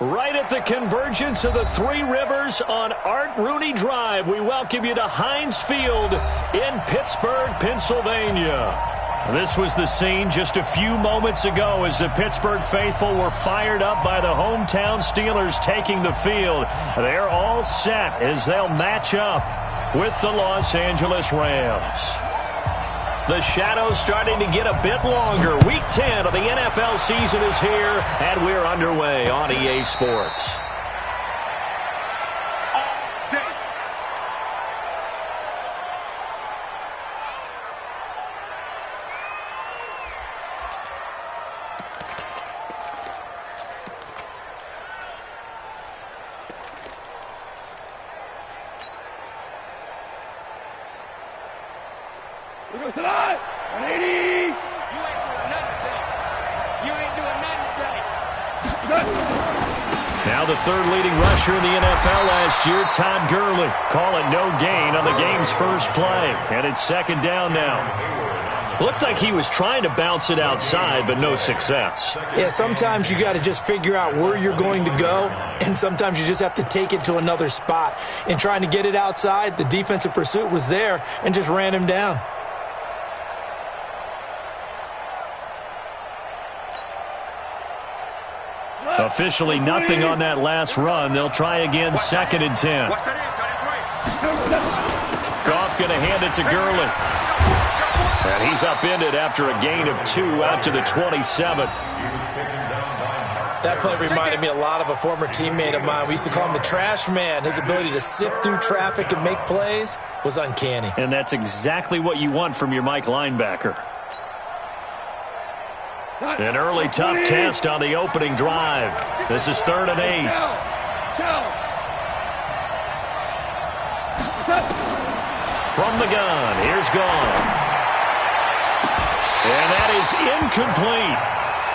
Right at the convergence of the Three Rivers on Art Rooney Drive, we welcome you to Heinz Field in Pittsburgh, Pennsylvania. This was the scene just a few moments ago as the Pittsburgh faithful were fired up by the hometown Steelers taking the field. They're all set as they'll match up with the Los Angeles Rams. The shadow's starting to get a bit longer. Week 10 of the NFL season is here, and we're underway on EA Sports. Now the third leading rusher in the NFL last year, Todd Gurley. Call it no gain on the game's first play. And it's second down now. Looked like he was trying to bounce it outside, but no success. Yeah, sometimes you got to just figure out where you're going to go, and sometimes you just have to take it to another spot. In trying to get it outside, the defensive pursuit was there and just ran him down. Officially nothing on that last run. They'll try again, second and 10. Goff going to hand it to Gurley. And he's upended after a gain of 2 out to the 27. That play reminded me a lot of a former teammate of mine. We used to call him the trash man. His ability to sift through traffic and make plays was uncanny. And that's exactly what you want from your Mike linebacker. An early tough test on the opening drive. This is 3rd and 8. From the gun, here's Goff. And that is incomplete.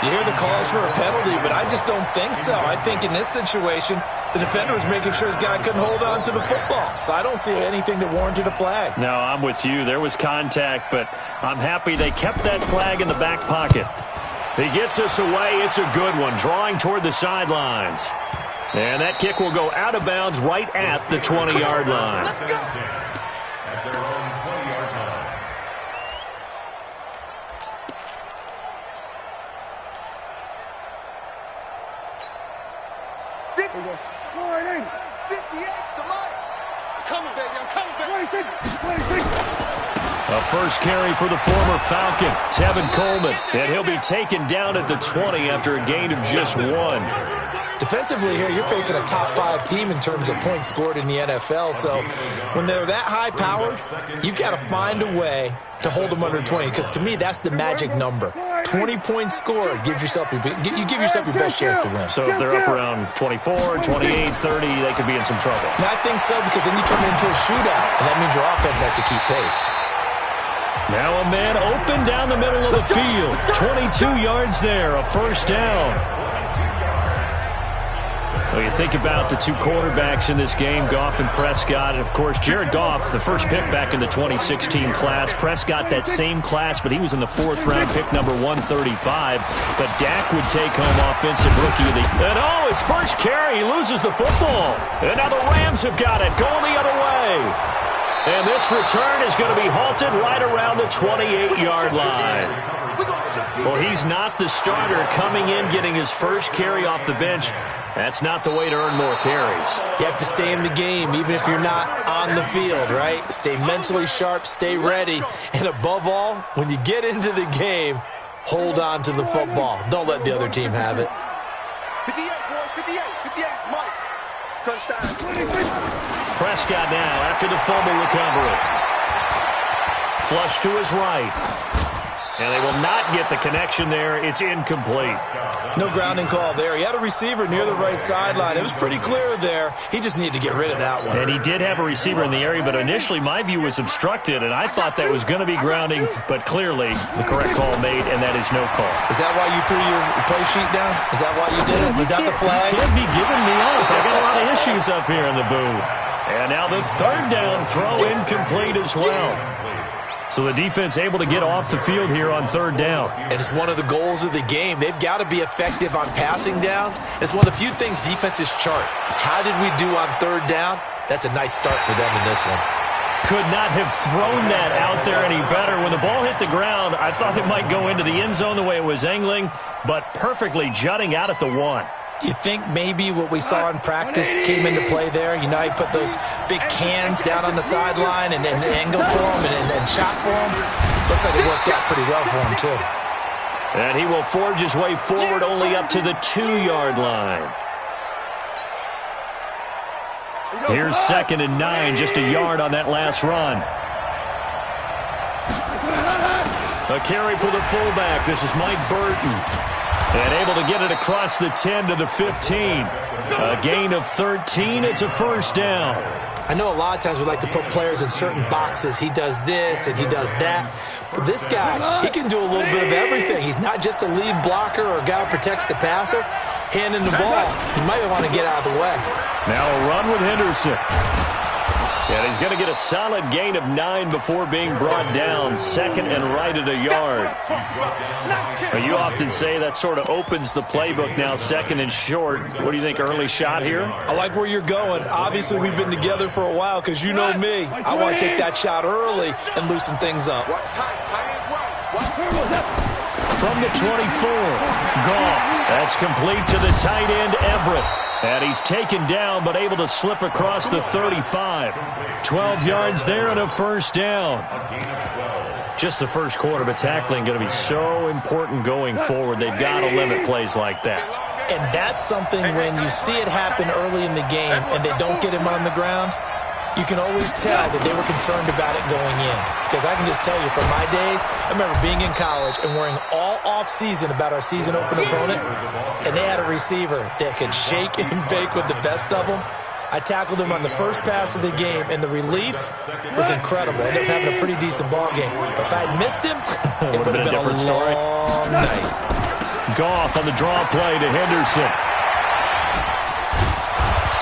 You hear the calls for a penalty, but I just don't think so. I think in this situation, the defender was making sure his guy couldn't hold on to the football. So I don't see anything that warranted a flag. No, I'm with you. There was contact, but I'm happy they kept that flag in the back pocket. He gets us away. It's a good one, drawing toward the sidelines. And that kick will go out of bounds right at the 20-yard line. Let's go. A first carry for the former Falcon, Tevin Coleman. And he'll be taken down at the 20 after a gain of just 1. Defensively here, you're facing a top 5 team in terms of points scored in the NFL. So when they're that high-powered, you've got to find a way to hold them under 20. Because to me, that's the magic number. 20 points scored gives yourself you give yourself your best chance to win. So if they're up around 24, 28, 30, they could be in some trouble. And I think so, because then you turn it into a shootout, and that means your offense has to keep pace. Now a man open down the middle of the field. 22 yards there, a first down. Well, you think about the two quarterbacks in this game, Goff and Prescott. And, of course, Jared Goff, the first pick back in the 2016 class. Prescott, that same class, but he was in the 4th round, pick number 135. But Dak would take home Offensive Rookie of the Year. And, his first carry, he loses the football. And now the Rams have got it, going the other way. And this return is going to be halted right around the 28-yard line. Well, he's not the starter coming in, getting his first carry off the bench. That's not the way to earn more carries. You have to stay in the game, even if you're not on the field, right? Stay mentally sharp, stay ready. And above all, when you get into the game, hold on to the football. Don't let the other team have it. 58, boys, 58, 58, Mike. Touchdown. Prescott now after the fumble recovery. Flush to his right. And they will not get the connection there. It's incomplete. No grounding call there. He had a receiver near the right sideline. It was pretty clear there. He just needed to get rid of that one. And he did have a receiver in the area, but initially my view was obstructed, and I thought that was going to be grounding, but clearly the correct call made, and that is no call. Is that why you threw your play sheet down? Is that why you did it? Was that the flag? You can't be giving me up. I got a lot of issues up here in the booth. And now the 3rd down throw incomplete as well. So the defense able to get off the field here on third down. And it's one of the goals of the game. They've got to be effective on passing downs. It's one of the few things defenses chart. How did we do on third down? That's a nice start for them in this one. Could not have thrown that out there any better. When the ball hit the ground, I thought it might go into the end zone the way it was angling, but perfectly jutting out at the 1. You think maybe what we saw in practice came into play there? You know, he put those big cans down on the sideline and angled for him and shot for him. Looks like it worked out pretty well for him, too. And he will forge his way forward only up to the 2-yard line. Here's 2nd and 9, just a yard on that last run. A carry for the fullback. This is Mike Burton. And able to get it across the 10 to the 15. A gain of 13. It's a first down. I know a lot of times we like to put players in certain boxes. He does this and he does that. But this guy, he can do a little bit of everything. He's not just a lead blocker or a guy who protects the passer. Handing the ball, he might want to get out of the way. Now a run with Henderson. And he's going to get a solid gain of 9 before being brought down. 2nd and right at a yard. But you often say that sort of opens the playbook now, 2nd and short. What do you think, early shot here? I like where you're going. Obviously, we've been together for a while because you know me. I want to take that shot early and loosen things up. From the 24, Goff. That's complete to the tight end, Everett. And he's taken down, but able to slip across the 35. 12 yards there and a first down. Just the first quarter, but tackling going to be so important going forward. They've got to limit plays like that. And that's something when you see it happen early in the game and they don't get him on the ground, you can always tell that they were concerned about it going in. Because I can just tell you from my days, I remember being in college and worrying all off-season about our season open opponent, and they had a receiver that could shake and bake with the best of them. I tackled him on the first pass of the game, and the relief was incredible. I ended up having a pretty decent ball game. But if I had missed him, it would have been a different story. Long night. Goff on the draw play to Henderson.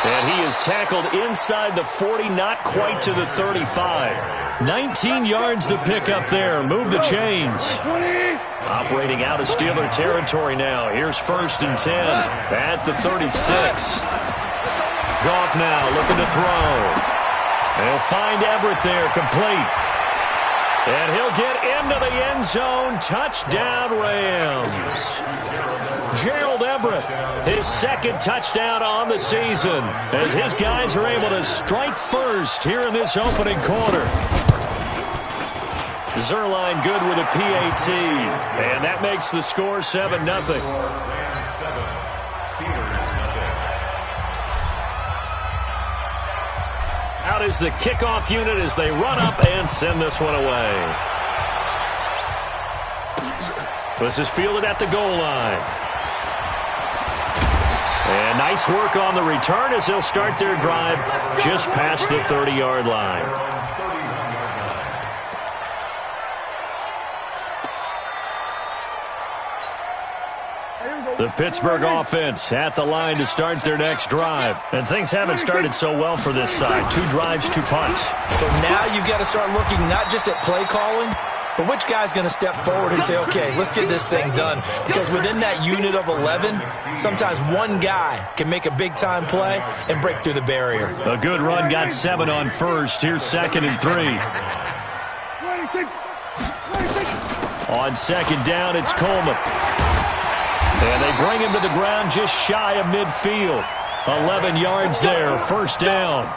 And he is tackled inside the 40, not quite to the 35. 19 yards to pick up there. Move the chains. Operating out of Steeler territory now. Here's 1st and 10 at the 36. Goff now looking to throw. They'll find Everett there, complete. And he'll get into the end zone. Touchdown, Rams. Gerald Everett, his 2nd touchdown on the season, as his guys are able to strike first here in this opening quarter. Zerline good with a PAT, and that makes the score 7-0. Out is the kickoff unit as they run up and send this one away. This is fielded at the goal line. And nice work on the return as they'll start their drive just past the 30-yard line. The Pittsburgh offense at the line to start their next drive. And things haven't started so well for this side. 2 drives, 2 punts. So now you've got to start looking not just at play calling, but which guy's going to step forward and say, okay, let's get this thing done. Because within that unit of 11, sometimes one guy can make a big-time play and break through the barrier. A good run got 7 on first. Here's 2nd and 3. On 2nd down, it's Coleman. And they bring him to the ground just shy of midfield. 11 yards there, first down.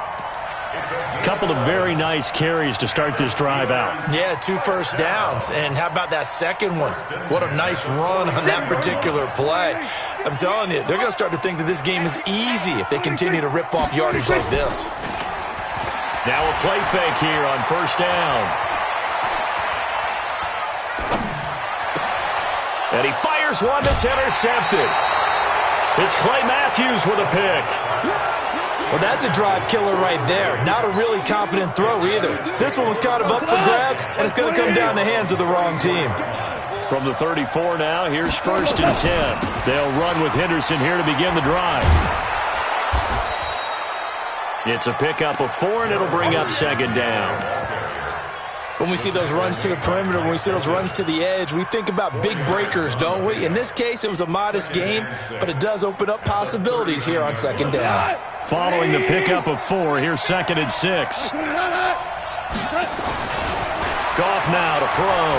Couple of very nice carries to start this drive out. Yeah, 2 first downs. And how about that second one? What a nice run on that particular play. I'm telling you, they're going to start to think that this game is easy if they continue to rip off yardage like this. Now a play fake here on first down. And he fires one that's intercepted. It's Clay Matthews with a pick. Well, that's a drive killer right there. Not a really confident throw either. This one was kind of up for grabs, and it's going to come down the hands of the wrong team. From the 34 now, here's 1st and 10. They'll run with Henderson here to begin the drive. It's a pickup of 4, and it'll bring up 2nd down. when we see those runs to the perimeter, when we see those runs to the edge, we think about big breakers, don't we? In this case, it was a modest gain, but it does open up possibilities here on second down. Following the pickup of 4, here's 2nd and 6. Goff now to throw.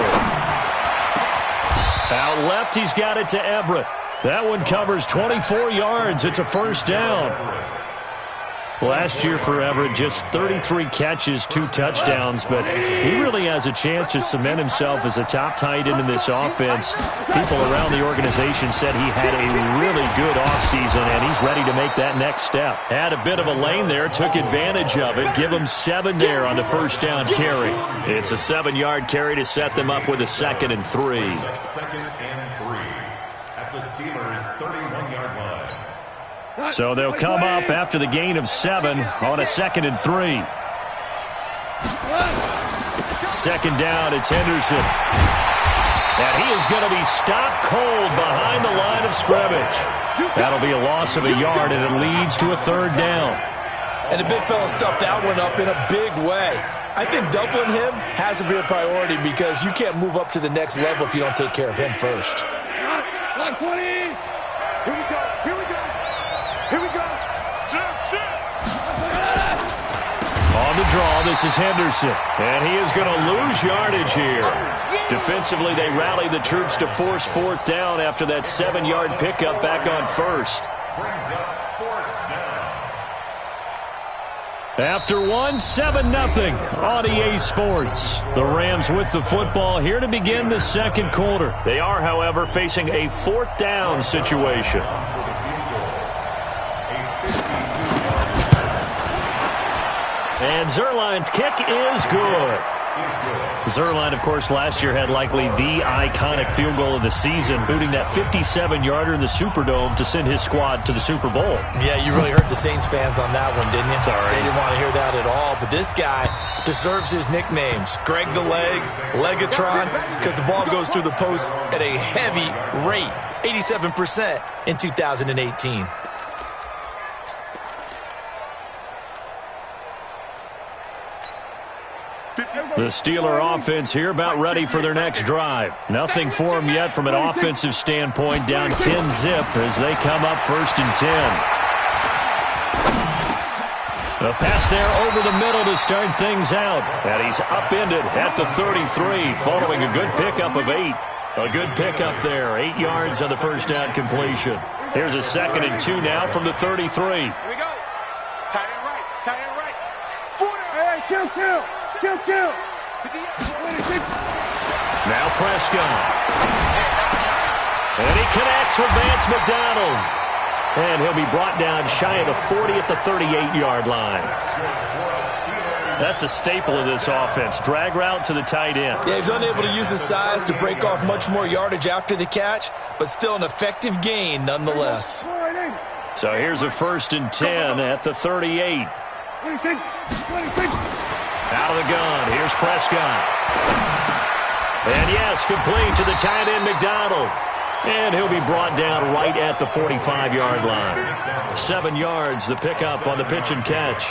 Out left, he's got it to Everett. That one covers 24 yards. It's a first down. Last year for Everett, just 33 catches, 2 touchdowns, but he really has a chance to cement himself as a top tight end in this offense. People around the organization said he had a really good offseason, and he's ready to make that next step. Had a bit of a lane there, took advantage of it. Give him 7 there on the first down carry. It's a 7-yard carry to set them up with a 2nd and 3. 2nd and 3 at the Steelers' 31-yard line. So they'll come up after the gain of 7 on a 2nd and 3. Second down, it's Henderson. And he is going to be stopped cold behind the line of scrimmage. That'll be a loss of a yard, and it leads to a 3rd down. And the big fella stuffed that one up in a big way. I think doubling him has to be a priority because you can't move up to the next level if you don't take care of him first. 120. Here we go. Here we go. Here we go. On the draw, this is Henderson. And he is going to lose yardage here. Defensively, they rally the troops to force 4th down after that 7-yard pickup back on 1st. After 1, 7-0 on EA Sports. The Rams with the football here to begin the 2nd quarter. They are, however, facing a 4th down situation. And Zuerlein's kick is good. Zuerlein, of course, last year had likely the iconic field goal of the season, booting that 57-yarder in the Superdome to send his squad to the Super Bowl. Yeah, you really hurt the Saints fans on that one, didn't you? Sorry. They didn't want to hear that at all. But this guy deserves his nicknames. Greg the Leg, Legatron, because the ball goes through the post at a heavy rate, 87% in 2018. The Steeler offense here about ready for their next drive. Nothing for them yet from an offensive standpoint, down 10-zip as they come up 1st and 10. A pass there over the middle to start things out. And he's upended at the 33 following a good pickup of 8. A good pickup there, 8 yards on the first down completion. Here's a 2nd and 2 now from the 33. Here we go. Tight end right. Tight end right. 40. Hey, kill. Kill. Now Prescott. And he connects with Vance McDonald. And he'll be brought down shy of the 40 at the 38-yard line. That's a staple of this offense. Drag route to the tight end. Yeah, he's unable to use his size to break off much more yardage after the catch, but still an effective gain nonetheless. So here's a 1st and 10 at the 38. Out of the gun, here's Prescott. And yes, complete to the tight end McDonald. And he'll be brought down right at the 45-yard line. 7 yards, the pickup on the pitch and catch.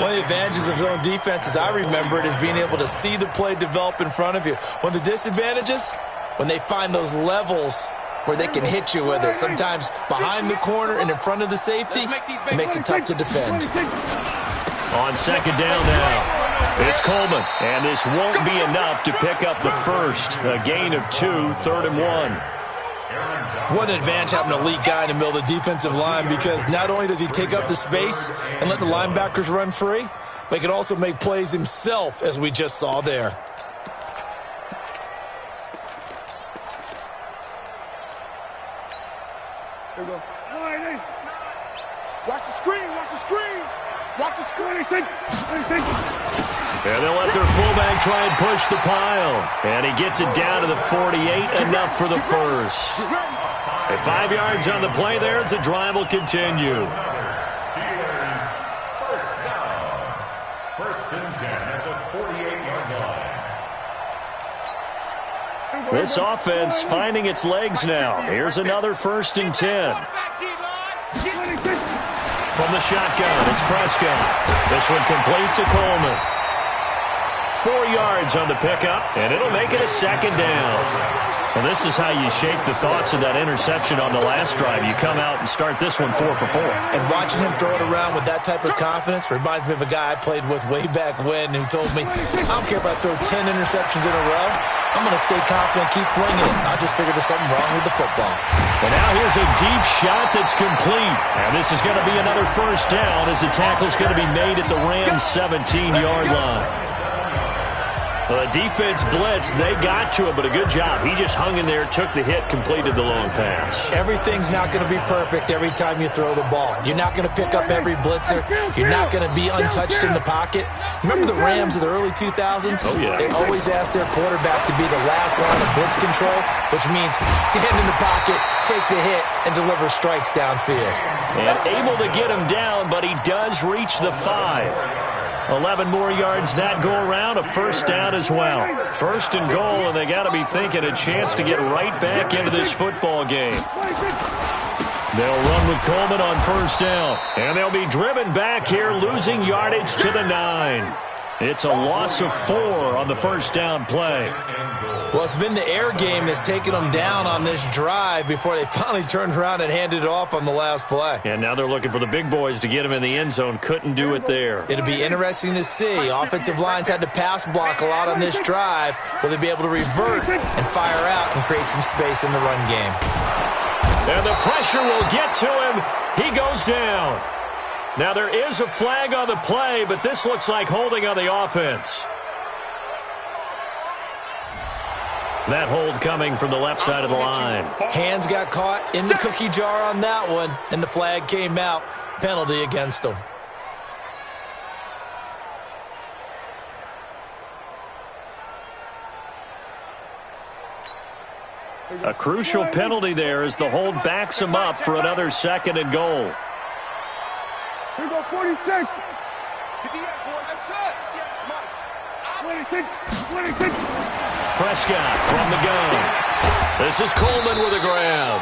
One of the advantages of zone defense, as I remember it, is being able to see the play develop in front of you. One of the disadvantages, when they find those levels where they can hit you with it. Sometimes behind the corner and in front of the safety, it makes it tough to defend. On 2nd down now, it's Coleman. And this won't be enough to pick up the first. A gain of 2, 3rd and 1. What an advantage having a elite guy in the middle of the defensive line, because not only does he take up the space and let the linebackers run free, but he can also make plays himself, as we just saw there. Here we go. Watch the screen. Watch the screen. And they'll let their fullback try and push the pile. And he gets it down to the 48, enough for the first. At 5 yards on the play there, as the drive will continue. Steelers first down. 1st and 10 at the 48-yard line. This offense finding its legs now. Here's another 1st and 10. From the shotgun, it's Prescott. This one complete to Coleman. 4 yards on the pickup, and it'll make it a second down. Well, this is how you shape the thoughts of that interception on the last drive. You come out and start this one 4 for 4. And watching him throw it around with that type of confidence reminds me of a guy I played with way back when who told me, I don't care if I throw 10 interceptions in a row. I'm going to stay confident, keep flinging it. I just figured there's something wrong with the football. And now here's a deep shot that's complete. And this is going to be another first down as the tackle's going to be made at the Rams' 17-yard line. Well, the defense blitzed. They got to him, but a good job. He just hung in there, took the hit, completed the long pass. Everything's not going to be perfect every time you throw the ball. You're not going to pick up every blitzer. You're not going to be untouched in the pocket. Remember the Rams of the early 2000s? Oh, yeah. They always asked their quarterback to be the last line of blitz control, which means stand in the pocket, take the hit, and deliver strikes downfield. And able to get him down, but he does reach the 5. 11 more yards that go around, a first down as well. First and goal, and they got to be thinking a chance to get right back into this football game. They'll run with Coleman on first down, and they'll be driven back here, losing yardage to the 9. It's a loss of 4 on the first down play. Well, it's been the air game that's taken them down on this drive before they finally turned around and handed it off on the last play. And now they're looking for the big boys to get him in the end zone. Couldn't do it there. It'll be interesting to see. Offensive lines had to pass block a lot on this drive. Will they be able to revert and fire out and create some space in the run game? And the pressure will get to him. He goes down. Now there is a flag on the play, but this looks like holding on the offense. That hold coming from the left side of the line. Hands got caught in the cookie jar on that one, and the flag came out. Penalty against them. A crucial penalty there as the hold backs him up for another second and goal. Here we go, 46. Get the air, boy. That's it. Yeah, come on. 26. 26. Prescott from the gun. This is Coleman with a grab.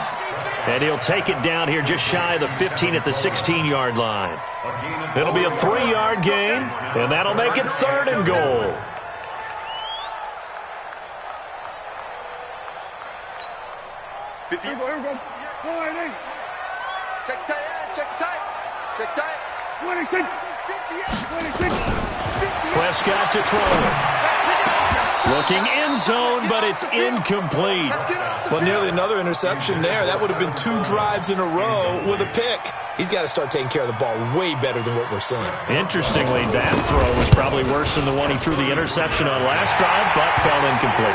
And he'll take it down here just shy of the 15 at the 16-yard line. It'll be a 3-yard gain, and that'll make it third and goal. Here we go. 4-8. Check tight, check tight. Check tight. 26. 56. Prescott to throw. Looking end zone, but it's incomplete. Well, nearly another interception there. That would have been 2 drives in a row with a pick. He's got to start taking care of the ball way better than what we're seeing. Interestingly, that throw was probably worse than the one he threw the interception on last drive, but fell incomplete.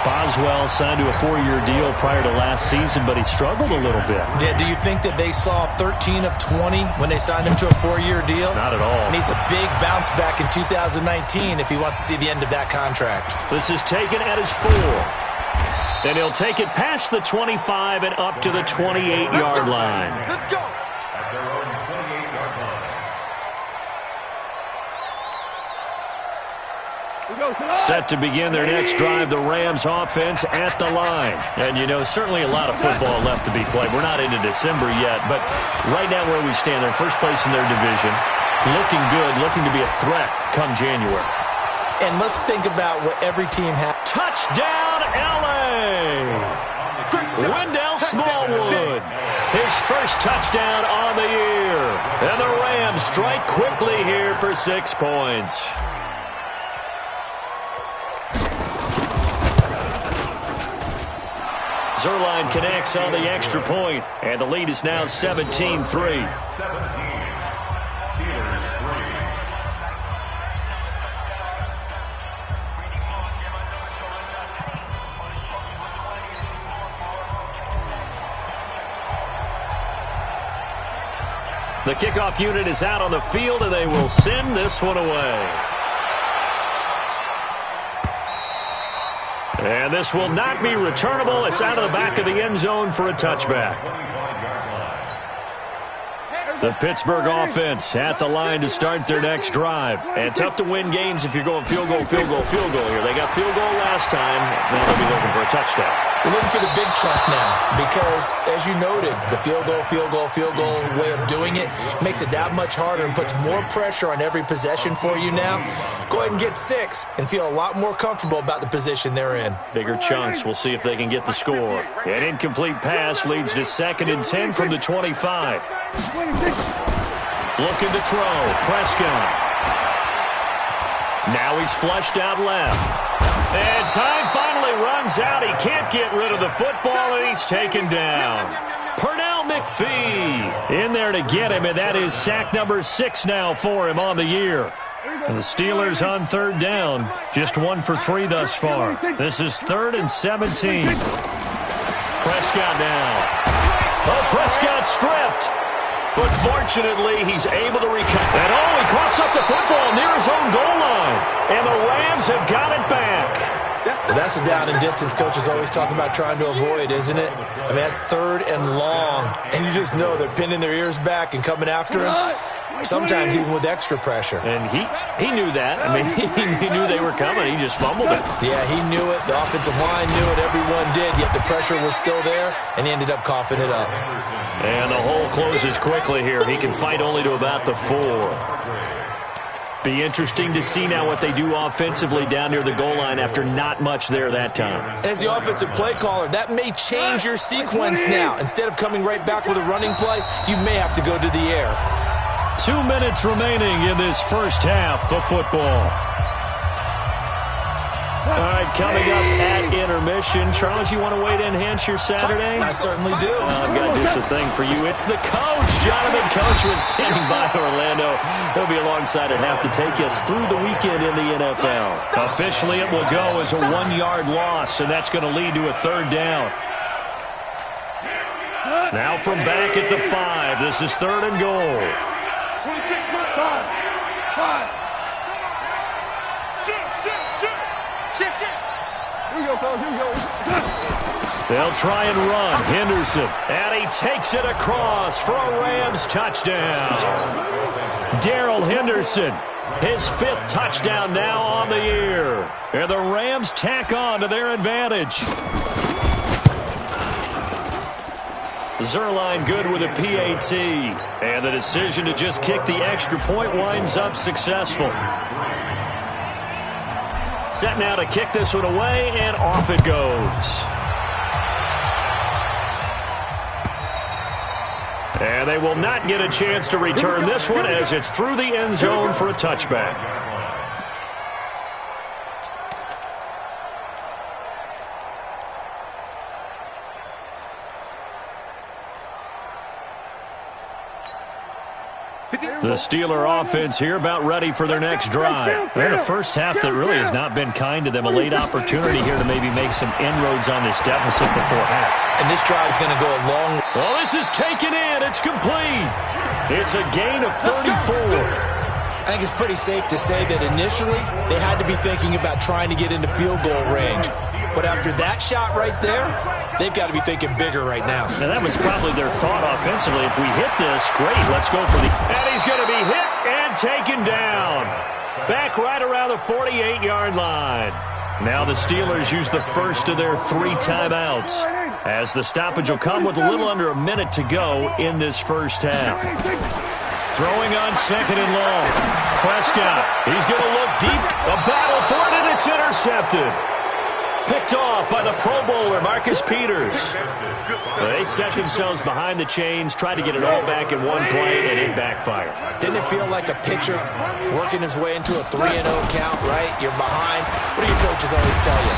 Boswell signed to a 4-year deal prior to last season, but he struggled a little bit. Yeah, do you think that they saw 13 of 20 when they signed him to a 4-year deal? Not at all. Needs a big bounce back in 2019 if he wants to see the end of that contract. This is taken at his 4. And he'll take it past the 25 and up to the 28-yard line. Let's go. At their own 28-yard line. Set to begin their next drive, the Rams offense at the line. And, you know, certainly a lot of football left to be played. We're not into December yet, but right now where we stand, they're first place in their division, looking good, looking to be a threat come January. And let's think about what every team has. Touchdown, L.A.! Wendell Smallwood, his first touchdown on the year. And the Rams strike quickly here for 6 points. Zerline connects on the extra point, and the lead is now 17-3. 17. Steelers 3. The kickoff unit is out on the field, and they will send this one away. And this will not be returnable. It's out of the back of the end zone for a touchback. The Pittsburgh offense at the line to start their next drive. And tough to win games if you're going field goal, field goal, field goal here. They got field goal last time. Now they'll be looking for a touchdown. They're looking for the big chunk now because, as you noted, the field goal way of doing it makes it that much harder and puts more pressure on every possession for you now. Go ahead and get 6 and feel a lot more comfortable about the position they're in. Bigger chunks. We'll see if they can get the score. An incomplete pass leads to 2nd and 10 from the 25. Looking to throw. Prescott. Now he's flushed out left. And time finally runs out. He can't get rid of the football, and he's taken down. Pernell McPhee in there to get him, and that is sack number 6 now for him on the year. And the Steelers on 3rd down, just 1 for 3 thus far. This is 3rd and 17. Prescott now. Oh, Prescott stripped. But fortunately, he's able to recover. And he coughs up the football near his own goal line. And the Rams have got it back. Well, that's a down and distance coaches always talk about trying to avoid, isn't it? I mean, that's 3rd and long. And you just know they're pinning their ears back and coming after him. Sometimes even with extra pressure. And he knew that. I mean, he knew they were coming. He just fumbled it. Yeah, he knew it. The offensive line knew it. Everyone did. Yet the pressure was still there, and he ended up coughing it up. And the hole closes quickly here. He can fight only to about the 4. Be interesting to see now what they do offensively down near the goal line after not much there that time. As the offensive play caller, that may change your sequence now. Instead of coming right back with a running play, you may have to go to the air. 2 minutes remaining in this first half of football. All right, coming up at intermission. Charles, you want to wait to enhance your Saturday? I certainly do. I've got just a thing for you. It's the coach, Jonathan Coachman, standing by Orlando. He'll be alongside at half to take us through the weekend in the NFL. Officially, it will go as a 1-yard loss, and that's going to lead to a 3rd down. Now from back at the 5, this is 3rd and goal. 26, 5. Shit. Here we go, fellas. Here we go. They'll try and run. Henderson. And he takes it across for a Rams touchdown. Darrell Henderson. His 5th touchdown now on the year. And the Rams tack on to their advantage. Zerline good with a PAT. And the decision to just kick the extra point winds up successful. Set now to kick this one away, and off it goes. And they will not get a chance to return this one as it's through the end zone for a touchback. The Steeler offense here about ready for their next drive. They're in a first half that really has not been kind to them. A late opportunity here to maybe make some inroads on this deficit before half. And this drive is going to go a long way. Well, this is taken in. It's complete. It's a gain of 34. I think it's pretty safe to say that initially they had to be thinking about trying to get into field goal range. But after that shot right there, they've got to be thinking bigger right now. And that was probably their thought offensively. If we hit this, great, let's go for the... And he's going to be hit and taken down. Back right around the 48-yard line. Now the Steelers use the first of their 3 timeouts, as the stoppage will come with a little under a minute to go in this first half. Throwing on 2nd and long. Prescott, he's going to look deep. A battle for it, and it's intercepted. Picked off by the Pro Bowler, Marcus Peters. They set themselves behind the chains, tried to get it all back in one play, and it backfired. Didn't it feel like a pitcher working his way into a 3-0 count, right? You're behind. What do your coaches always tell you?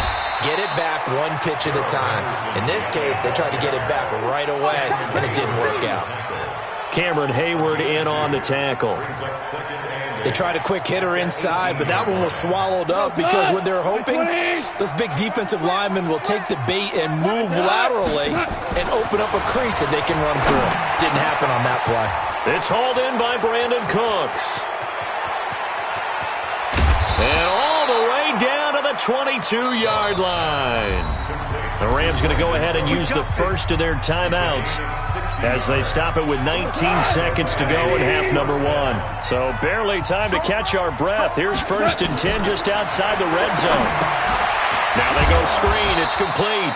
Get it back 1 pitch at a time. In this case, they tried to get it back right away, and it didn't work out. Cameron Hayward in on the tackle. They tried a quick hitter inside, but that one was swallowed up because what they're hoping, those big defensive linemen will take the bait and move laterally and open up a crease that they can run through. Didn't happen on that play. It's hauled in by Brandon Cooks. And all the way down to the 22-yard line. The Rams going to go ahead and use the first of their timeouts as they stop it with 19 seconds to go in half number 1. So barely time to catch our breath. Here's 1st and 10 just outside the red zone. Now they go screen. It's complete.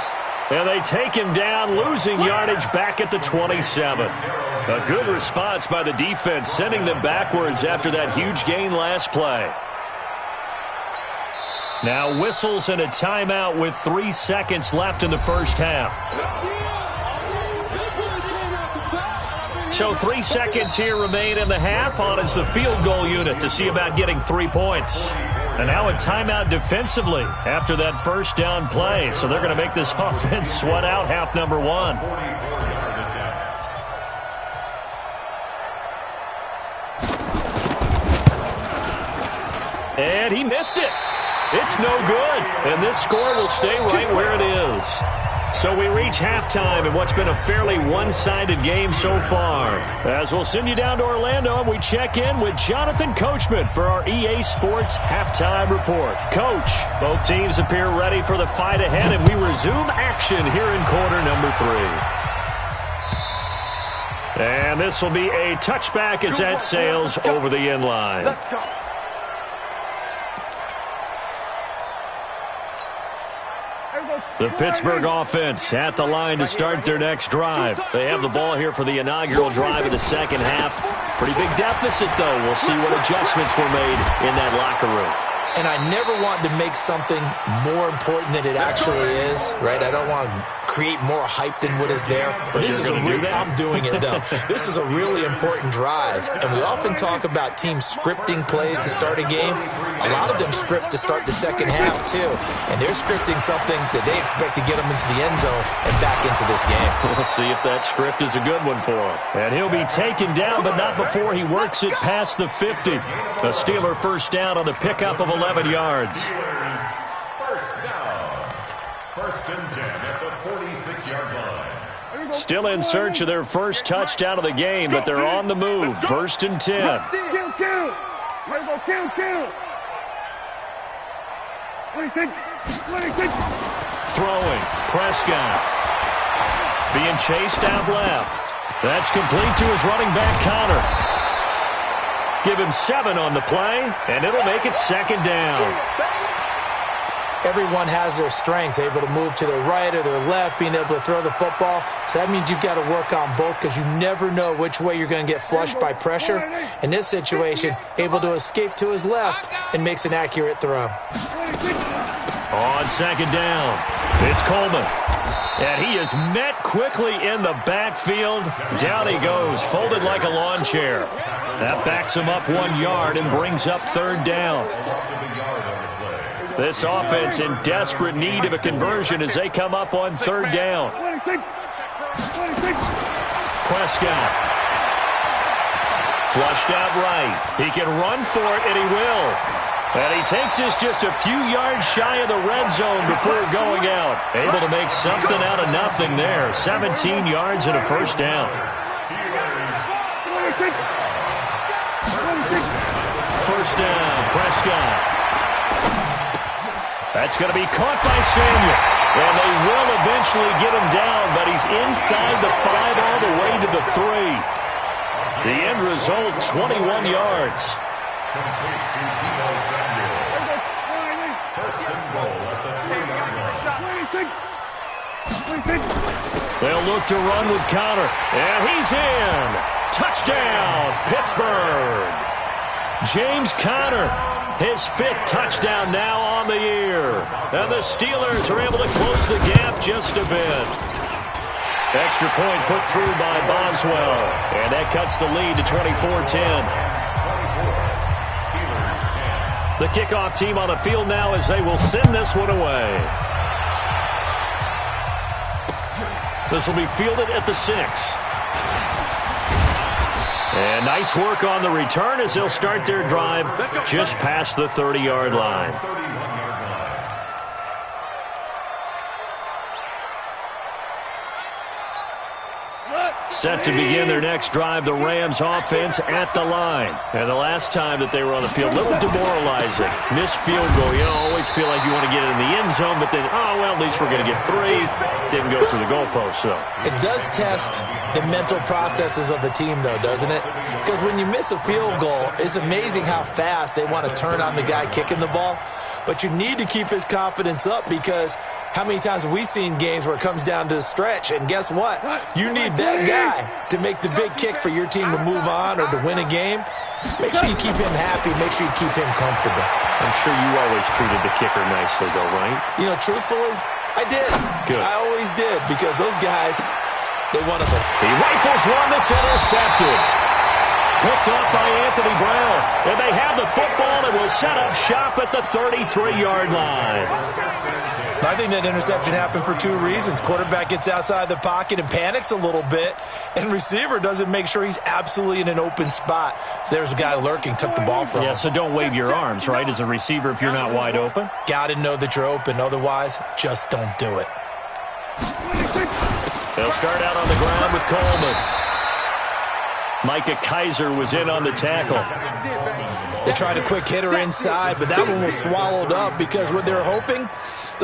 And they take him down, losing yardage back at the 27. A good response by the defense, sending them backwards after that huge gain last play. Now whistles and a timeout with 3 seconds left in the first half. So 3 seconds here remain in the half. On is the field goal unit to see about getting 3 points. And now a timeout defensively after that first down play. So they're going to make this offense sweat out half number 1. And he missed it. It's no good. And this score will stay right where it is. So we reach halftime in what's been a fairly one-sided game so far. As we'll send you down to Orlando, and we check in with Jonathan Coachman for our EA Sports Halftime Report. Coach, both teams appear ready for the fight ahead, and we resume action here in quarter number 3. And this will be a touchback as that sails over the end line. Let's go. The Pittsburgh offense at the line to start their next drive. They have the ball here for the inaugural drive of the second half. Pretty big deficit, though. We'll see what adjustments were made in that locker room. And I never want to make something more important than it actually is, right? I don't want to create more hype than what is there. But this is I'm doing it, though. This is a really important drive. And we often talk about teams scripting plays to start a game. A lot of them script to start the second half, too. And they're scripting something that they expect to get them into the end zone and back into this game. We'll see if that script is a good one for him. And he'll be taken down, but not before he works it past the 50. A Steeler first down on the pickup of 11 yards. First down. 1st and 10 at the 46-yard line. Still in search of their first touchdown of the game, but they're on the move. 1st and 10. Kill. Let's go, kill. 26. Throwing. Prescott. Being chased out left. That's complete to his running back, Connor. Give him 7 on the play, and it'll make it 2nd down. Everyone has their strengths, able to move to their right or their left, being able to throw the football. So that means you've got to work on both because you never know which way you're going to get flushed by pressure. In this situation, able to escape to his left and makes an accurate throw. On 2nd down, it's Coleman. And he is met quickly in the backfield. Down he goes, folded like a lawn chair. That backs him up 1 yard and brings up 3rd down. This offense in desperate need of a conversion as they come up on 3rd down. Prescott. Flushed out right. He can run for it, and he will. And he takes this just a few yards shy of the red zone before going out. Able to make something out of nothing there. 17 yards and a first down. First down, Prescott. That's going to be caught by Samuel. And they will eventually get him down, but he's inside the 5 all the way to the 3. The end result, 21 yards. They'll look to run with Connor. And he's in. Touchdown, Pittsburgh. James Conner, his 5th touchdown now on the year. And the Steelers are able to close the gap just a bit. Extra point put through by Boswell. And that cuts the lead to 24-10. The kickoff team on the field now as they will send this one away. This will be fielded at the 6. And nice work on the return as they'll start their drive just past the 30-yard line. Set to begin their next drive, the Rams offense at the line. And the last time that they were on the field, a little demoralizing. Missed field goal. You always feel like you want to get it in the end zone, but then, oh, well, at least we're going to get 3. Didn't go through the goalpost, though. It does test the mental processes of the team, though, doesn't it? Because when you miss a field goal, it's amazing how fast they want to turn on the guy kicking the ball. But you need to keep his confidence up, because how many times have we seen games where it comes down to the stretch, and guess what? You need that guy to make the big kick for your team to move on or to win a game. Make sure you keep him happy. Make sure you keep him comfortable. I'm sure you always treated the kicker nicely, though, right? You know, truthfully, I did. Good. I always did, because those guys, they want us. He rifles one that's intercepted. Picked up by Anthony Brown. And they have the football and will set up shop at the 33-yard line. I think that interception happened for 2 reasons. Quarterback gets outside the pocket and panics a little bit, and receiver doesn't make sure he's absolutely in an open spot. So there's a guy lurking, took the ball from him. Yeah, so don't wave your arms, right, as a receiver if you're not wide open? Got to know that you're open. Otherwise, just don't do it. They'll start out on the ground with Coleman. Micah Kaiser was in on the tackle. They tried a quick hitter inside, but that one was swallowed up, because what they're hoping,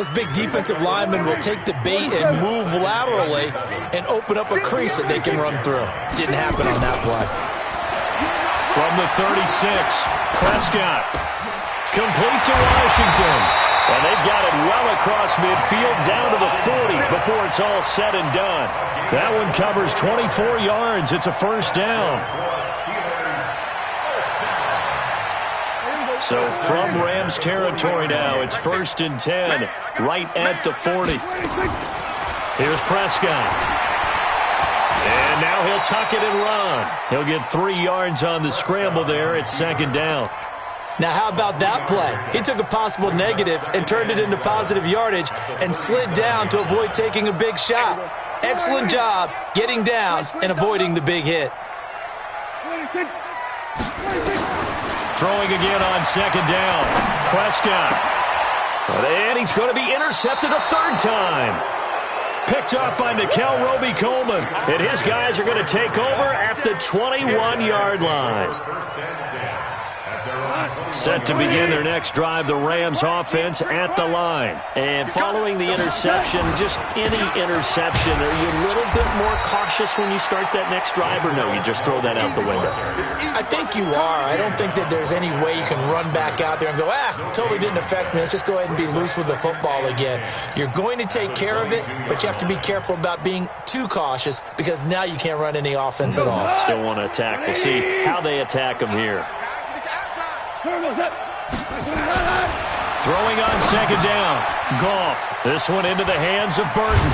those big defensive linemen will take the bait and move laterally and open up a crease that they can run through. Didn't happen on that play. From the 36, Prescott. Complete to Washington. And they've got it well across midfield down to the 40 before it's all said and done. That one covers 24 yards. It's a first down. So from Rams territory now, it's 1st and 10, right at the 40. Here's Prescott. And now he'll tuck it and run. He'll get 3 yards on the scramble there. It's 2nd down. Now, how about that play? He took a possible negative and turned it into positive yardage and slid down to avoid taking a big shot. Excellent job getting down and avoiding the big hit. Throwing again on 2nd down. Prescott. And he's going to be intercepted a 3rd time. Picked up by Nickel Roby-Coleman. And his guys are going to take over at the 21-yard line. Set to begin their next drive, the Rams offense at the line. And following the interception, just any interception, are you a little bit more cautious when you start that next drive, or no, you just throw that out the window? I think you are. I don't think that there's any way you can run back out there and go, totally didn't affect me. Let's just go ahead and be loose with the football again. You're going to take care of it, but you have to be careful about being too cautious, because now you can't run any offense at all. Still want to attack. We'll see how they attack them here. Throwing on 2nd down. Goff. This one into the hands of Burton.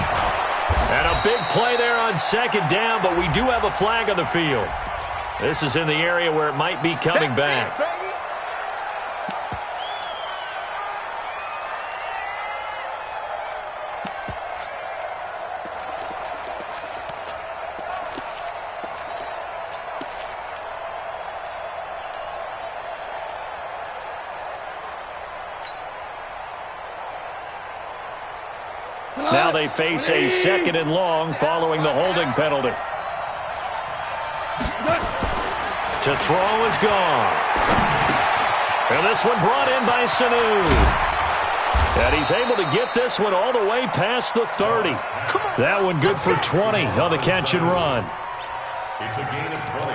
And a big play there on 2nd down, but we do have a flag on the field. This is in the area where it might be coming back. Now they face a 2nd and long following the holding penalty. To throw is Goff. And this one brought in by Sanu. And he's able to get this one all the way past the 30. That one good for 20 on the catch and run. It's a gain of 20.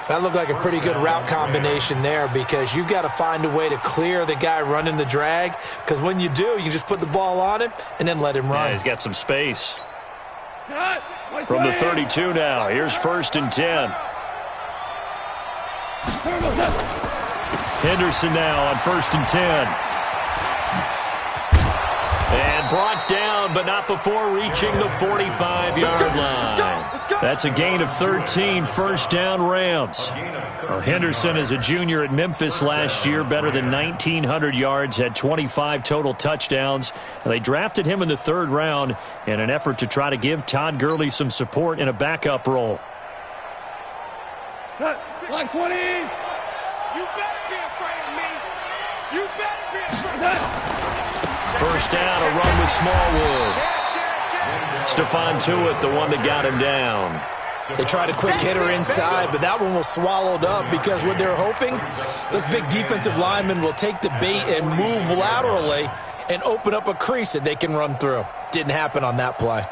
That looked like a pretty good route combination there, because you've got to find a way to clear the guy running the drag, because when you do, you just put the ball on him and then let him run. Yeah, he's got some space. From the 32 now, here's 1st and 10. Henderson now on 1st and 10. And brought down, but not before reaching the 45-yard line. That's a gain of 13, 1st down Rams. Well, Henderson is a junior at Memphis last year, better than 1,900 yards, had 25 total touchdowns. And they drafted him in the 3rd round in an effort to try to give Todd Gurley some support in a backup role. Line 20. You better be afraid of me. You better be afraid of me. 1st down, a run with Smallwood. Stephon Tuitt, the one that got him down. They tried a quick hitter inside, but that one was swallowed up because what they're hoping, those big defensive linemen will take the bait and move laterally and open up a crease that they can run through. Didn't happen on that play.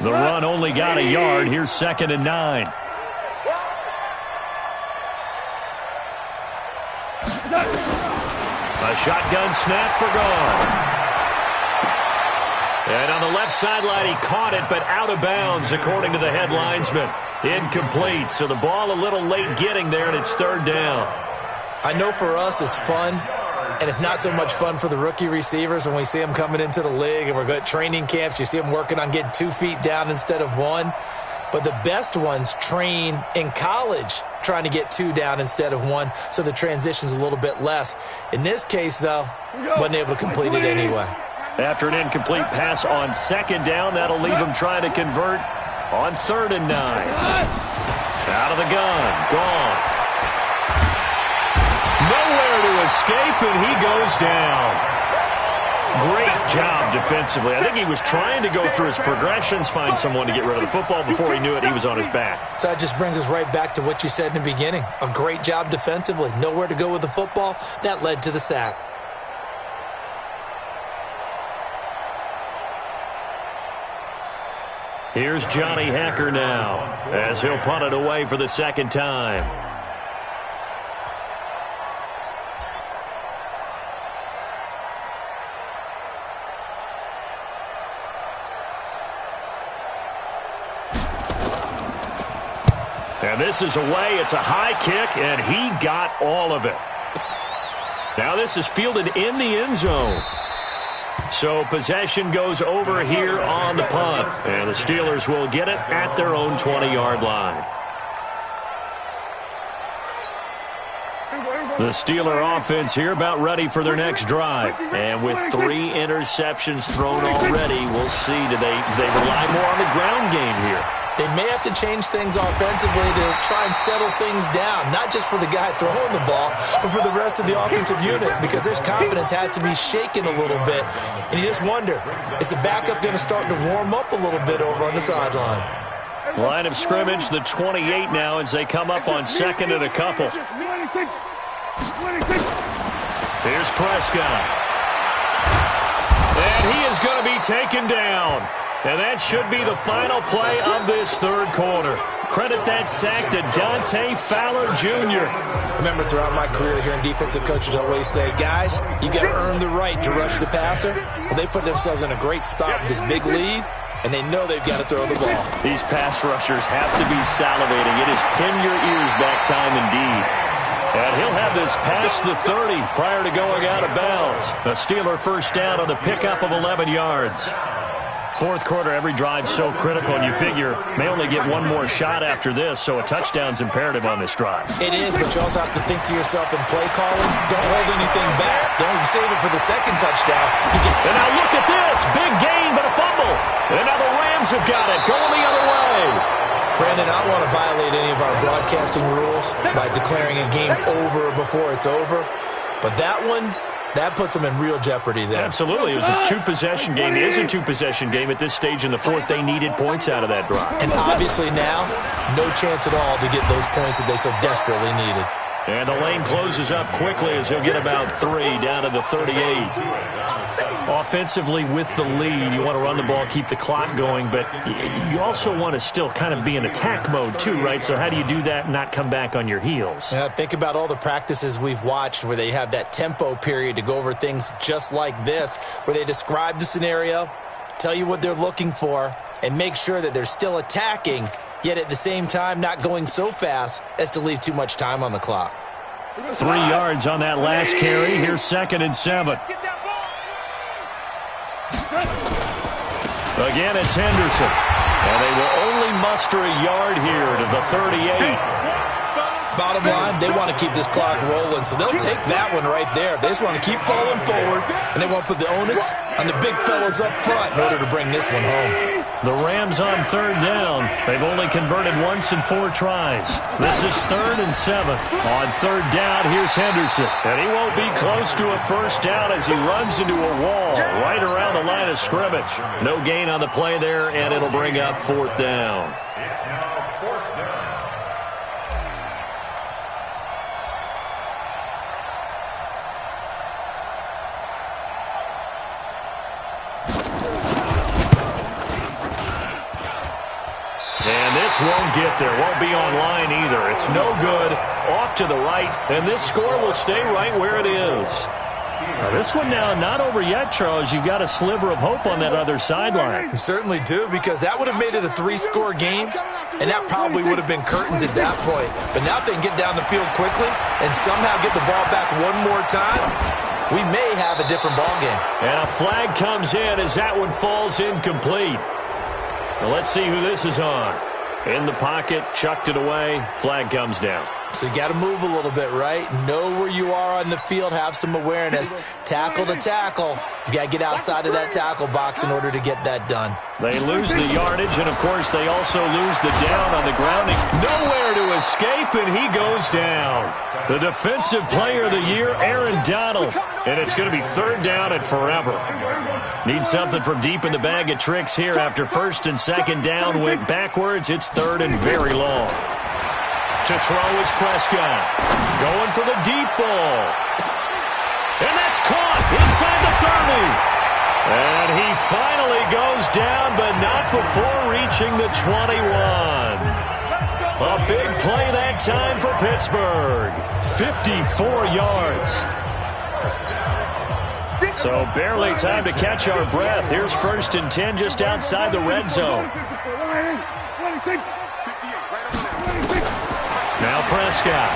The run only got a yard. Here's 2nd and 9. A shotgun snap for gone. And on the left sideline, he caught it, but out of bounds, according to the head linesman. Incomplete. So the ball a little late getting there, and it's 3rd down. I know for us it's fun, and it's not so much fun for the rookie receivers when we see them coming into the league and we're going to training camps. You see them working on getting 2 feet down instead of 1. But the best ones train in college trying to get 2 down instead of 1, so the transition's a little bit less. In this case, though, wasn't able to complete it anyway. After an incomplete pass on 2nd down, that'll leave him trying to convert on 3rd and 9. Out of the gun, Goff. Nowhere to escape, and he goes down. Great job defensively. I think he was trying to go through his progressions, find someone to get rid of the football. Before he knew it, he was on his back. So that just brings us right back to what you said in the beginning. A great job defensively. Nowhere to go with the football. That led to the sack. Here's Johnny Hacker now as he'll punt it away for the 2nd time. And this is away. It's a high kick, and he got all of it. Now this is fielded in the end zone. So possession goes over here on the punt. And the Steelers will get it at their own 20-yard line. The Steeler offense here about ready for their next drive. And with 3 interceptions thrown already, we'll see. Do they rely more on the ground game here? They may have to change things offensively to try and settle things down, not just for the guy throwing the ball, but for the rest of the offensive unit, because their confidence has to be shaken a little bit. And you just wonder, is the backup going to start to warm up a little bit over on the sideline? Line of scrimmage, the 28 now as they come up on 2nd and a couple. Here's Prescott. And he is going to be taken down. And that should be the final play of this 3rd quarter. Credit that sack to Dante Fowler Jr. Remember, throughout my career here in defensive coaches always say, guys, you got to earn the right to rush the passer. Well, they put themselves in a great spot with this big lead, and they know they've got to throw the ball. These pass rushers have to be salivating. It is pin your ears back time indeed. And he'll have this past the 30 prior to going out of bounds. The Steeler 1st down on the pickup of 11 yards. 4th quarter, every drive so critical, and you figure may only get 1 more shot after this, so a touchdown's imperative on this drive. It is, but you also have to think to yourself in play calling, don't hold anything back. Don't save it for the 2nd touchdown. And now look at this. Big gain, but a fumble. And now the Rams have got it, going the other way. Brandon, I don't want to violate any of our broadcasting rules by declaring a game over before it's over, but that one, that puts them in real jeopardy there. Absolutely. It was a 2-possession game. It is a 2-possession game at this stage in the 4th. They needed points out of that drive. And obviously now, no chance at all to get those points that they so desperately needed. And the lane closes up quickly as he'll get about 3 down to the 38. Offensively with the lead, you want to run the ball, keep the clock going, but you also want to still kind of be in attack mode too, right? So how do you do that and not come back on your heels? Yeah, think about all the practices we've watched where they have that tempo period to go over things just like this, where they describe the scenario, tell you what they're looking for, and make sure that they're still attacking, yet at the same time not going so fast as to leave too much time on the clock. 3 yards on that last carry. Here's 2nd and 7. Again, it's Henderson. And they will only muster a yard here to the 38. Bottom line, they want to keep this clock rolling, so they'll take that one right there. They just want to keep falling forward, and they want to put the onus on the big fellas up front in order to bring this one home. The Rams on third down. They've only converted once in 4 tries. This is 3rd and 7. On third down, here's Henderson. And he won't be close to a first down as he runs into a wall right around the line of scrimmage. No gain on the play there, and it'll bring up 4th down. It's now 4th down. And this won't get there. Won't be online either. It's no good. Off to the right. And this score will stay right where it is. Now, this one now not over yet, Charles. You've got a sliver of hope on that other sideline. You certainly do, because that would have made it a 3-score game, and that probably would have been curtains at that point. But now if they can get down the field quickly and somehow get the ball back one more time, we may have a different ball game. And a flag comes in as that one falls incomplete. Now let's see who this is on. In the pocket, chucked it away, flag comes down. So you got to move a little bit, right? Know where you are on the field, have some awareness. Tackle to tackle. You got to get outside of that tackle box in order to get that done. They lose the yardage, and of course they also lose the down on the grounding. Nowhere to escape, and he goes down. The defensive player of the year, Aaron Donald. And it's going to be 3rd down and forever. Need something from deep in the bag of tricks here after 1st and 2nd down went backwards. It's 3rd and very long. To throw is Prescott. Going for the deep ball. And that's caught inside the 30. And he finally goes down, but not before reaching the 21. A big play that time for Pittsburgh. 54 yards. So barely time to catch our breath. Here's 1st and 10 just outside the red zone. Now Prescott.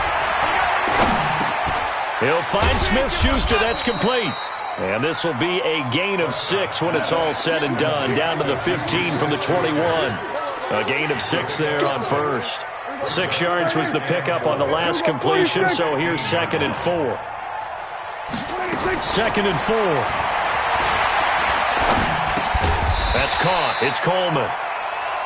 He'll find Smith-Schuster. That's complete. And this will be a gain of 6 when it's all said and done. Down to the 15 from the 21. A gain of 6 there on 1st. 6 yards was the pickup on the last completion, so here's 2nd and 4. 2nd and 4. That's caught. It's Coleman.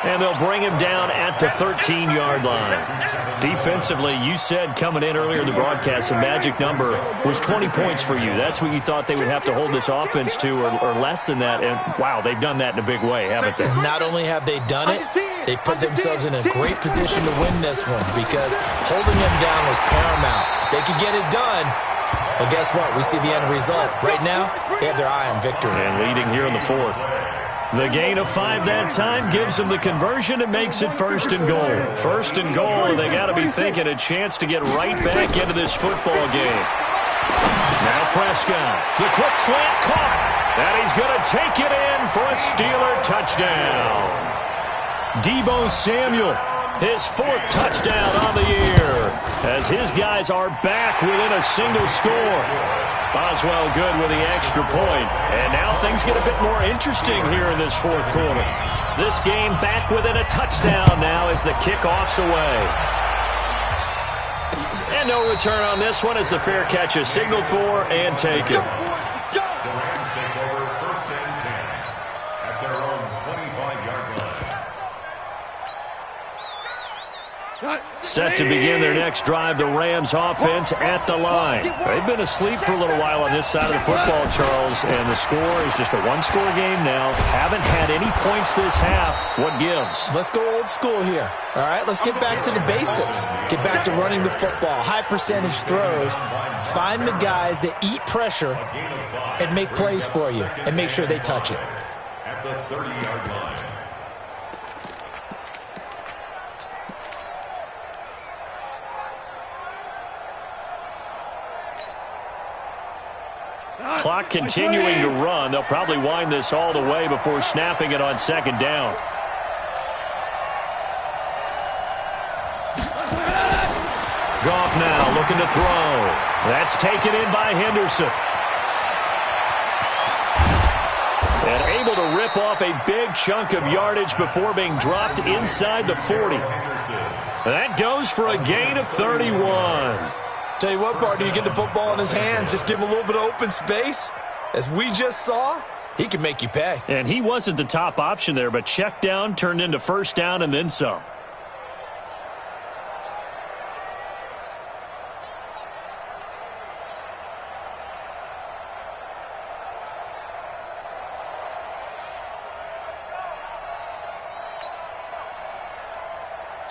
And they'll bring him down at the 13-yard line. Defensively, you said coming in earlier in the broadcast, the magic number was 20 points for you. That's what you thought they would have to hold this offense to, or less than that. And, wow, they've done that in a big way, haven't they? Not only have they done it, they put themselves in a great position to win this one, because holding them down was paramount. If they could get it done, well, guess what? We see the end result. Right now, they have their eye on victory. And leading here in the 4th. The gain of 5 that time gives them the conversion and makes it 1st and goal. 1st and goal, and they got to be thinking a chance to get right back into this football game. Now Prescott, the quick slant caught, and he's going to take it in for a Steeler touchdown. Deebo Samuel, his 4th touchdown on the year, as his guys are back within a single score. Boswell good with the extra point. And now things get a bit more interesting here in this 4th quarter. This game back within a touchdown now as the kickoff's away. And no return on this one as the fair catch is signaled for and taken. The Rams take over 1st and 10 at their own 25-yard line. Set to begin their next drive, the Rams offense at the line. They've been asleep for a little while on this side of the football, Charles, and the score is just a 1-score game now. Haven't had any points this half. What gives? Let's go old school here. All right, let's get back to the basics. Get back to running the football, high percentage throws. Find the guys that eat pressure and make plays for you and make sure they touch it. At the 30-yard line. Clock continuing to run. They'll probably wind this all the way before snapping it on 2nd down. Goff now looking to throw. That's taken in by Henderson. And able to rip off a big chunk of yardage before being dropped inside the 40. That goes for a gain of 31. Tell you what, partner, you get the football in his hands, just give him a little bit of open space. As we just saw, he can make you pay. And he wasn't the top option there, but check down turned into first down and then some.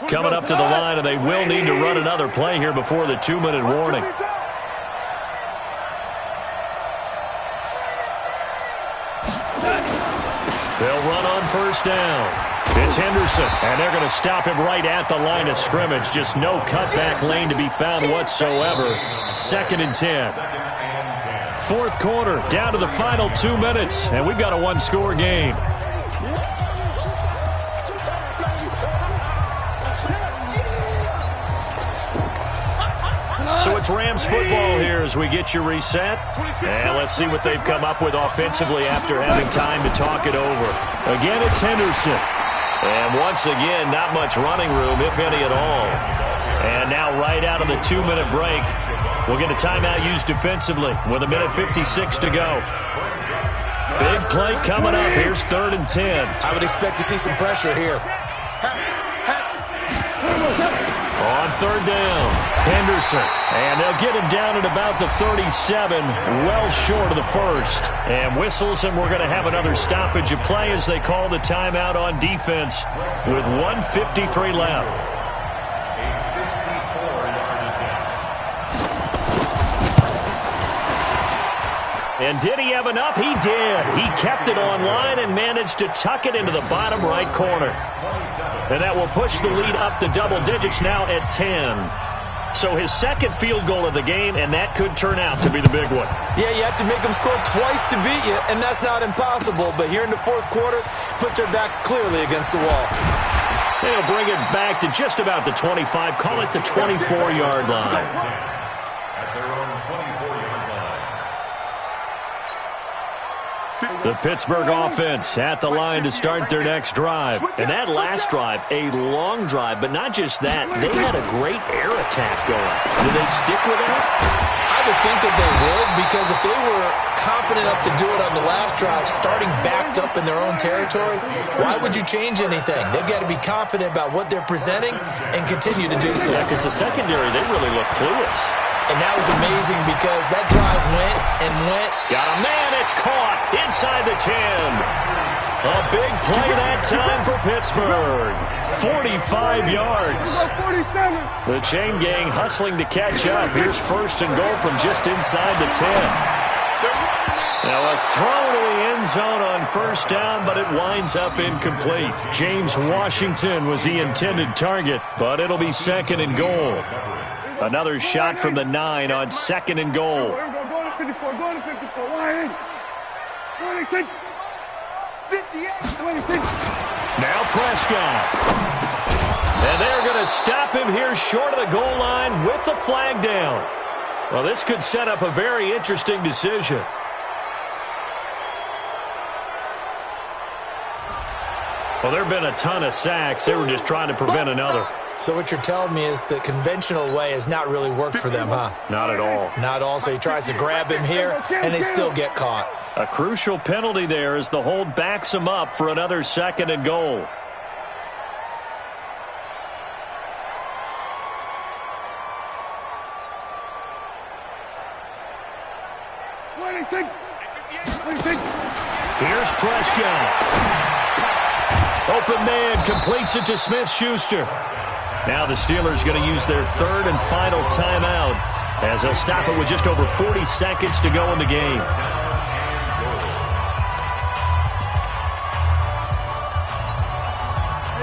Coming up to the line, and they will need to run another play here before the 2-minute warning. They'll run on first down. It's Henderson, and they're going to stop him right at the line of scrimmage. Just no cutback lane to be found whatsoever. 2nd and 10. Fourth quarter, down to the final 2 minutes, and we've got a one-score game. So it's Rams football here as we get you reset. And let's see what they've come up with offensively after having time to talk it over. Again, it's Henderson. And once again, not much running room, if any at all. And now right out of the 2-minute break, we'll get a timeout used defensively with 1:56 to go. Big play coming up. Here's 3rd and 10. I would expect to see some pressure here. On 3rd down, Henderson. And they'll get him down at about the 37, well short of the first. And whistles, and we're going to have another stoppage of play as they call the timeout on defense with 1:53 left. And did he have enough? He did. He kept it online and managed to tuck it into the bottom right corner. And that will push the lead up to double digits now at 10. So his second field goal of the game, and that could turn out to be the big one. Yeah, you have to make them score twice to beat you, and that's not impossible. But here in the fourth quarter, puts their backs clearly against the wall. They'll bring it back to just about the 25, call it the 24-yard line. At their own 24-yard line. The Pittsburgh offense at the line to start their next drive. And that last drive, a long drive, but not just that. They had a great air attack going. Do they stick with that? I would think that they would, because if they were confident enough to do it on the last drive, starting backed up in their own territory, why would you change anything? They've got to be confident about what they're presenting and continue to do so. Yeah, because the secondary, they really look clueless. And that was amazing because that drive went and went. Got a man, it's caught inside the 10. A big play that time for Pittsburgh. 45 yards. The chain gang hustling to catch up. Here's 1st and goal from just inside the 10. Now a throw to the end zone on 1st down, but it winds up incomplete. James Washington was the intended target, but it'll be 2nd and goal. Another shot from the 9 on 2nd and goal. Go to 54, go to 54. 26. 58. 26. Now Prescott. And they're going to stop him here short of the goal line with the flag down. Well, this could set up a very interesting decision. Well, there have been a ton of sacks. They were just trying to prevent another. So what you're telling me is the conventional way has not really worked for them, huh? Not at all. Not all. So he tries to grab him here, and they still get caught. A crucial penalty there as the hold backs him up for another 2nd and goal. Here's Prescott. Open man completes it to Smith-Schuster. Now the Steelers going to use their 3rd and final timeout as they'll stop it with just over 40 seconds to go in the game.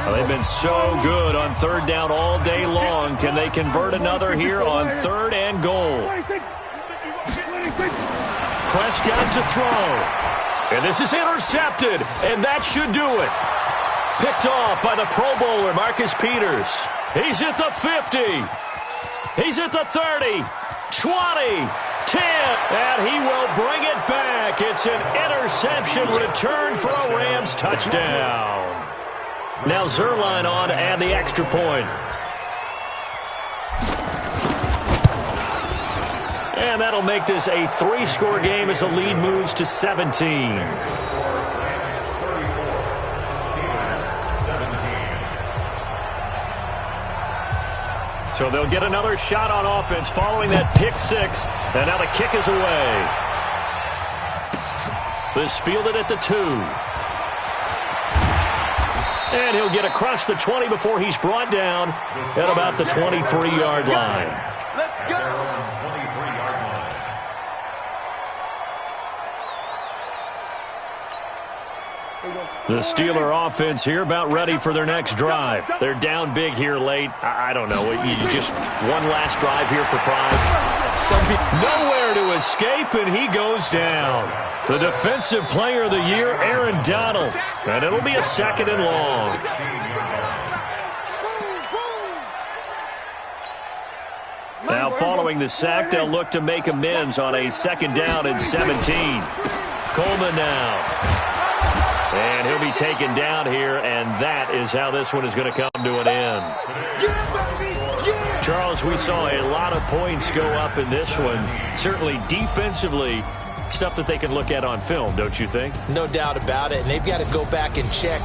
Well, they've been so good on 3rd down all day long. Can they convert another here on 3rd and goal? Prescott to throw. And this is intercepted, and that should do it. Picked off by the Pro Bowler, Marcus Peters. He's at the 50. He's at the 30, 20, 10, and he will bring it back. It's an interception return for a Rams touchdown. Now Zerline on to add the extra point. And that'll make this a 3-score game as the lead moves to 17. So they'll get another shot on offense following that pick 6. And now the kick is away. This fielded at the 2. And he'll get across the 20 before he's brought down at about the 23-yard line. Let's go. The Steeler offense here about ready for their next drive. They're down big here late. I don't know. You just one last drive here for pride. Nowhere to escape, and he goes down. The defensive player of the year, Aaron Donald. And it'll be a 2nd and long. Now following the sack, they'll look to make amends on a 2nd down and 17. Coleman now. And he'll be taken down here, and that is how this one is going to come to an end. Charles, we saw a lot of points go up in this one. Certainly defensively, stuff that they can look at on film, don't you think? No doubt about it, and they've got to go back and check